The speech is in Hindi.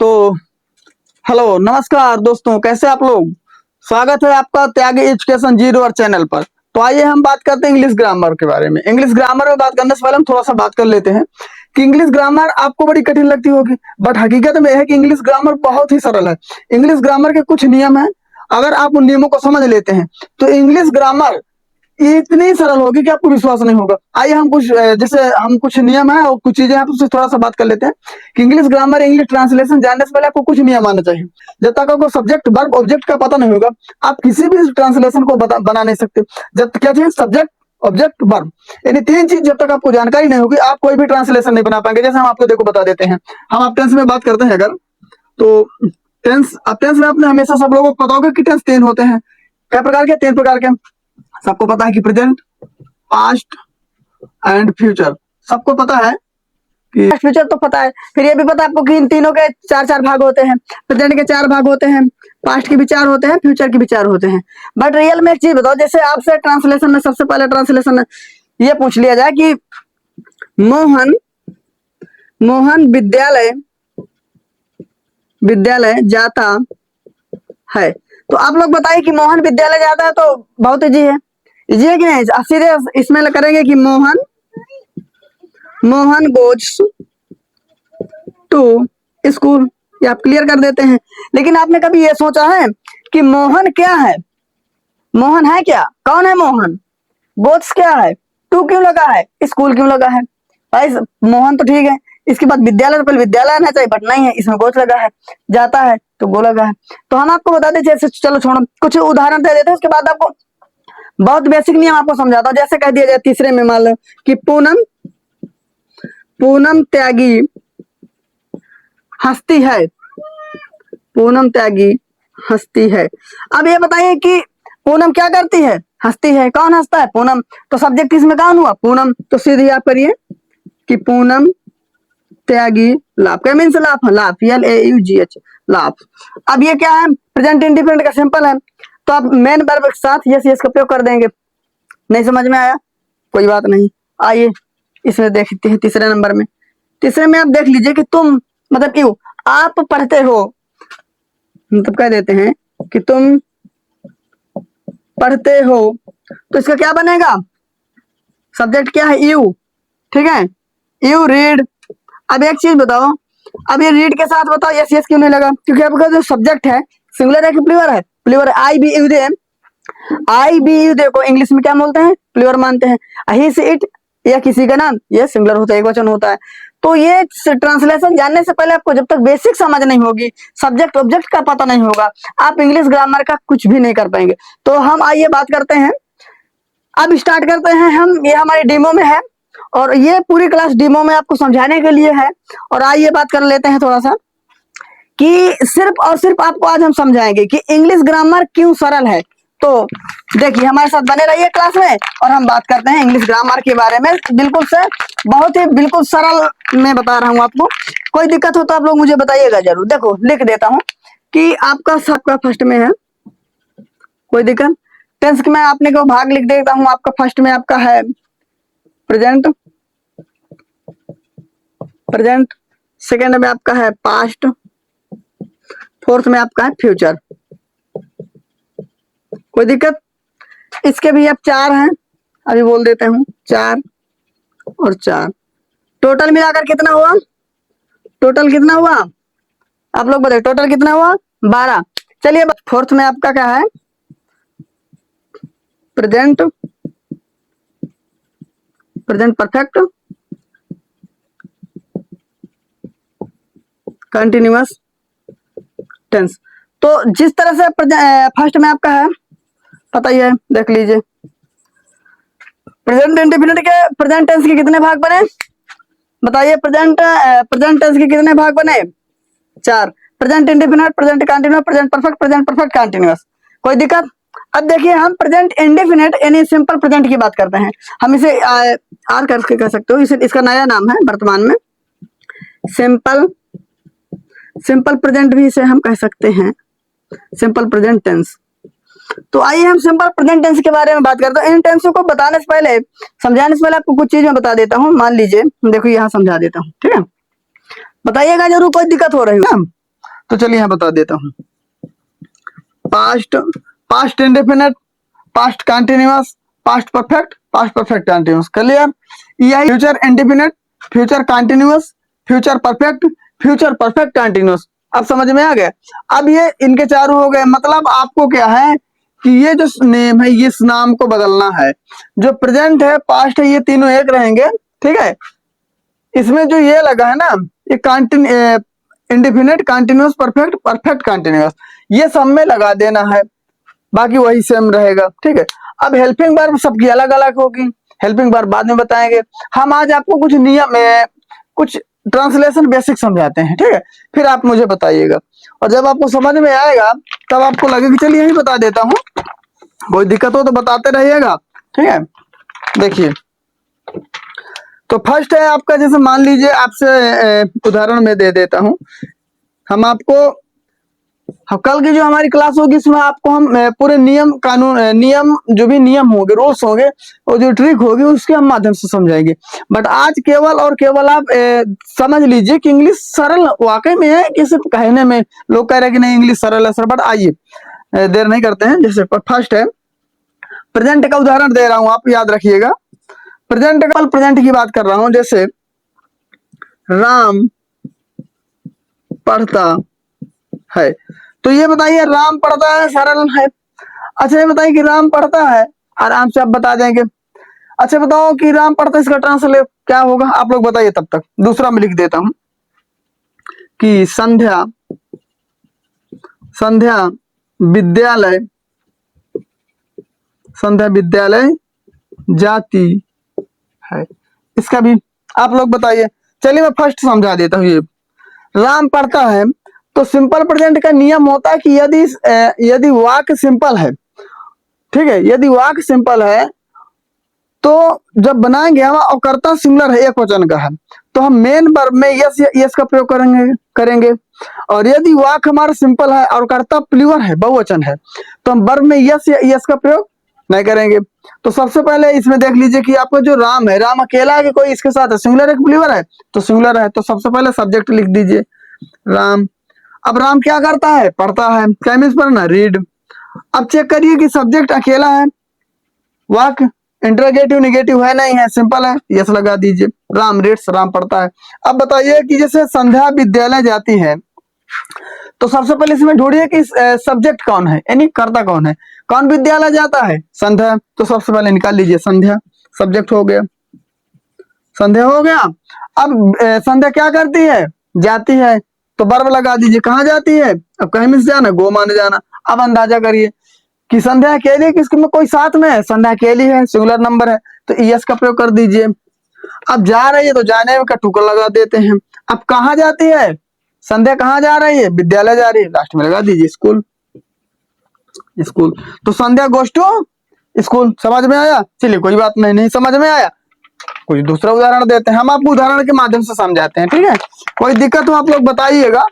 तो हेलो नमस्कार दोस्तों, कैसे आप लोग। स्वागत है आपका त्यागी एजुकेशन जीरो चैनल पर। तो आइए हम बात करते हैं इंग्लिश ग्रामर के बारे में। इंग्लिश ग्रामर में बात करने से पहले हम थोड़ा सा बात कर लेते हैं कि इंग्लिश ग्रामर आपको बड़ी कठिन लगती होगी, बट हकीकत में यह है कि इंग्लिश ग्रामर बहुत ही सरल है। इंग्लिश ग्रामर के कुछ नियम हैं, अगर आप उन नियमों को समझ लेते हैं तो इंग्लिश ग्रामर इतनी सरल होगी कि आपको विश्वास नहीं होगा। आइए हम जैसे हम कुछ नियम है और कुछ चीजें हैं, तो उससे थोड़ा सा बात कर लेते हैं कि इंग्लिश ग्रामर इंग्लिश ट्रांसलेशन जानने से पहले आपको कुछ नियम आना चाहिए। जब तक आपको सब्जेक्ट वर्ब ऑब्जेक्ट का पता नहीं होगा, आप किसी भी ट्रांसलेशन को बना नहीं सकते। जब तक क्या चाहिए, सब्जेक्ट ऑब्जेक्ट वर्ब, यानी तीन चीज जब तक आपको जानकारी नहीं होगी, आप कोई भी ट्रांसलेशन नहीं बना पाएंगे। जैसे हम आपको देखो बता देते हैं, हम आप टेंस में बात करते हैं अगर, तो टेंस में आपने हमेशा सब लोगों को पता होगा कि टेंस तीन होते हैं। क्या प्रकार के? तीन प्रकार के। सबको पता है कि प्रेजेंट, पास्ट एंड फ्यूचर। सबको पता है कि फ्यूचर तो पता है, फिर ये भी पता है आपको कि इन तीनों के चार चार भाग होते हैं। प्रेजेंट के चार भाग होते हैं, पास्ट के भी चार होते हैं, फ्यूचर के भी चार होते हैं। बट रियल में एक चीज बताओ, जैसे आपसे ट्रांसलेशन में सबसे पहले ट्रांसलेशन में ये पूछ लिया जाए कि मोहन विद्यालय जाता है, तो आप लोग बताइए कि मोहन विद्यालय जाता है, तो बहुत इजी है। इजी है कि नहीं? सीधे इसमें करेंगे कि मोहन गोज टू स्कूल, ये आप क्लियर कर देते हैं। लेकिन आपने कभी ये सोचा है कि मोहन क्या है? मोहन है क्या? कौन है मोहन? गोज क्या है? टू क्यों लगा है? स्कूल क्यों लगा है? भाई मोहन तो ठीक है, इसके बाद विद्यालय, तो पहले विद्यालय आना चाहिए, बट नहीं है, इसमें गोच लगा है। जाता है तो गो लगा है। तो हम आपको बता दें, जैसे चलो छोड़ो, कुछ उदाहरण दे देते हैं, उसके बाद आपको बहुत बेसिक नियम आपको समझाता हूँ। जैसे कह दिया जाए तीसरे में, मान लो कि पूनम त्यागी हंसती है। पूनम त्यागी हंसती है। अब ये बताइए कि पूनम क्या करती है? हंसती है। कौन हंसता है? पूनम। तो सब्जेक्ट इसमें कौन हुआ? पूनम। तो सीधे आप करिए कि पूनम त्यागी लाफ। क्या means laugh? Laugh, LAUGH, laugh. अब ये क्या है? प्रेजेंट इंडिफिनिट का सिंपल है, तो आप मेन वर्ब के साथ यस यस का प्रयोग कर देंगे। नहीं समझ में आया? कोई बात नहीं। आइए इसमें देखते हैं तीसरे नंबर में। तीसरे में आप देख लीजिए कि तुम, मतलब यू, आप पढ़ते हो, मतलब कह देते हैं कि तुम पढ़ते हो, तो इसका क्या बनेगा? सब्जेक्ट क्या है? यू। ठीक है, यू रीड। अब एक चीज बताओ, अब ये रीड के साथ बताओ यस यस क्यों नहीं लगा? क्योंकि आपका जो सब्जेक्ट है सिंगुलर है कि प्लूरल है? प्लूरल है। I be you they, I be you they को इंग्लिश में क्या बोलते हैं? प्लूरल मानते हैं। ही से इट, या किसी का नाम, ये सिंगुलर होता है, एक वचन होता है। तो ये ट्रांसलेशन जानने से पहले आपको जब तक बेसिक समझ नहीं होगी, सब्जेक्ट ऑब्जेक्ट का पता नहीं होगा, आप इंग्लिश ग्रामर का कुछ भी नहीं कर पाएंगे। तो हम आइए बात करते हैं, अब स्टार्ट करते हैं हम। ये हमारे डेमो में है, और ये पूरी क्लास डेमो में आपको समझाने के लिए है। और आइए बात कर लेते हैं थोड़ा सा कि सिर्फ और सिर्फ आपको आज हम समझाएंगे कि इंग्लिश ग्रामर क्यों सरल है। तो देखिए हमारे साथ बने रहिए क्लास में, और हम बात करते हैं इंग्लिश ग्रामर के बारे में, बिल्कुल से बहुत ही बिल्कुल सरल मैं बता रहा हूँ आपको। कोई दिक्कत हो तो आप लोग मुझे बताइएगा जरूर। देखो लिख देता हूँ कि आपका सबका फर्स्ट में है, कोई दिक्कत? टेंस में आपने को भाग लिख देता हूँ। आपका फर्स्ट में आपका है प्रेजेंट, सेकंड में आपका है पास्ट, फोर्थ में आपका है फ्यूचर। कोई दिक्कत? इसके भी अब चार हैं, अभी बोल देते हूँ, 4 और 4, टोटल मिलाकर कितना हुआ? टोटल कितना हुआ आप लोग बताइए? टोटल कितना हुआ? 12। चलिए फोर्थ में आपका क्या है? Present perfect, continuous tense. तो जिस तरह से फर्स्ट में आपका है, पता ही है, देख लीजिए। प्रेजेंट इंडेफिनिट के प्रेजेंट टेंस के कितने भाग बने? बताइए। प्रेजेंट टेंस के कितने भाग बने? 4। Present indefinite, present continuous, present perfect continuous. कोई दिक्कत? अब देखिए हम प्रेजेंट इंडेफिनिट यानी सिंपल प्रेजेंट की बात करते हैं। हम इसे आर करके कह सकते हो, इसे इसका नया नाम है वर्तमान में सिंपल प्रेजेंट भी इसे हम कह सकते हैं, सिंपल प्रेजेंट टेंस। तो आइए हम सिंपल प्रेजेंट टेंस के बारे में बात करते हैं। इन टेंसों को बताने से पहले, समझाने से पहले आपको कुछ चीज मैं बता देता हूँ। मान लीजिए, देखो यहाँ समझा देता हूँ, ठीक है? बताइएगा जरूर, कोई दिक्कत हो रही है? तो चलिए यहाँ बता देता हूँ। Past, past indefinite, past continuous, past perfect continuous. Clear? यही future indefinite, future continuous, future perfect continuous. अब समझ में आ गया? अब ये इनके चारों हो गए। मतलब आपको क्या है कि ये जो नेम है इस नाम को बदलना है। जो प्रेजेंट है, पास्ट है, ये तीनों एक रहेंगे। ठीक है? इसमें जो ये लगा है ना, ये इंडेफिनिट, कंटिन्यूअस, परफेक्ट कंटिन्यूअस, ये सब में लगा देना है, बाकी वही सेम रहेगा। ठीक है? अब हेल्पिंग वर्ब सबकी अलग अलग होगी, हेल्पिंग वर्ब बाद में बताएंगे। हम आज आपको कुछ नियम कुछ ट्रांसलेशन बेसिक समझाते हैं। ठीक है? फिर आप मुझे बताइएगा, और जब आपको समझ में आएगा तब आपको लगेगा चलिए यही बता देता हूँ, कोई दिक्कत हो तो बताते रहिएगा। ठीक है? देखिए, तो फर्स्ट है आपका, जैसे मान लीजिए आपसे उदाहरण में दे देता हूं। हम आपको कल की जो हमारी क्लास होगी इसमें आपको हम पूरे नियम कानून, नियम जो भी नियम होंगे, रूल्स होंगे, और जो ट्रिक होगी उसके हम माध्यम से समझाएंगे। बट आज केवल और केवल आप समझ लीजिए कि इंग्लिश सरल वाकई में है कि सिर्फ कहने में। लोग कह रहे हैं कि नहीं इंग्लिश सरल है सर, बट आइए देर नहीं करते हैं। जैसे फर्स्ट है, प्रेजेंट का उदाहरण दे रहा हूं, आप याद रखिएगा। प्रेजेंट की बात कर रहा हूं। जैसे राम पढ़ता है, तो ये बताइए राम पढ़ता है सरल है। अच्छा ये बताइए कि राम पढ़ता है, आराम से आप बता देंगे। अच्छा बताओ कि राम पढ़ता है, इसका ट्रांसलेट क्या होगा, आप लोग बताइए। तब तक दूसरा मैं लिख देता हूं कि संध्या विद्यालय जाती है, इसका भी आप लोग बताइए। चलिए मैं फर्स्ट समझा देता हूँ। ये राम पढ़ता है, तो सिंपल प्रेजेंट का नियम होता है कि यदि वाक्य सिंपल है, ठीक है, यदि वाक्य सिंपल है तो जब बनाएंगे हम, और कर्ता सिंगुलर है, एक वचन का है, तो हम मेन वर्ब में यस का प्रयोग करेंगे। और यदि वाक्य हमारा सिंपल है और कर्ता प्लूरल है, बहुवचन है, तो हम वर्ब में यस का प्रयोग नहीं करेंगे। तो सबसे पहले इसमें देख लीजिए कि आपका जो राम है, राम अकेला है कि कोई इसके साथ है, सिंगुलर है कि प्लूरल है, तो सिंगुलर है, तो सबसे पहले सब्जेक्ट लिख दीजिए राम। अब राम क्या करता है, पढ़ता है, क्या मीन्स पढ़ना, रीड। अब चेक करिए कि सब्जेक्ट अकेला है, वाक्य इंटरोगेटिव निगेटिव है नहीं है, सिंपल है, यस लगा दीजिए। राम रीड्स, राम पढ़ता है। अब बताइए कि जैसे संध्या विद्यालय जाती है, तो सबसे पहले इसमें ढूंढिए कि सब्जेक्ट कौन है, यानी कर्ता कौन है। कौन विद्यालय जाता है, संध्या, तो सबसे पहले निकाल लीजिए संध्या, सब्जेक्ट हो गया, संध्या हो गया। अब संध्या क्या करती है, जाती है, तो वर्ब लगा दीजिए, कहाँ जाती है, अब कहीं मिस जाना, गो माने जाना। अब अंदाजा करिए कि संध्या अकेली है, किसके में कोई साथ में है, संध्या अकेली है, सिंगुलर नंबर है, तो यस का प्रयोग कर दीजिए। अब जा रही है, तो जाने में का टुकड़ा लगा देते हैं। अब कहाँ जाती है, संध्या कहाँ जा रही है, विद्यालय जा रही है, लास्ट में लगा दीजिए स्कूल। तो संध्या गोज टू स्कूल। समझ में आया? चलिए कोई बात नहीं समझ में आया, कुछ दूसरा उदाहरण देते हैं। हम आपको उदाहरण के माध्यम से समझाते हैं। ठीक है? कोई दिक्कत हो आप लोग बताइएगा।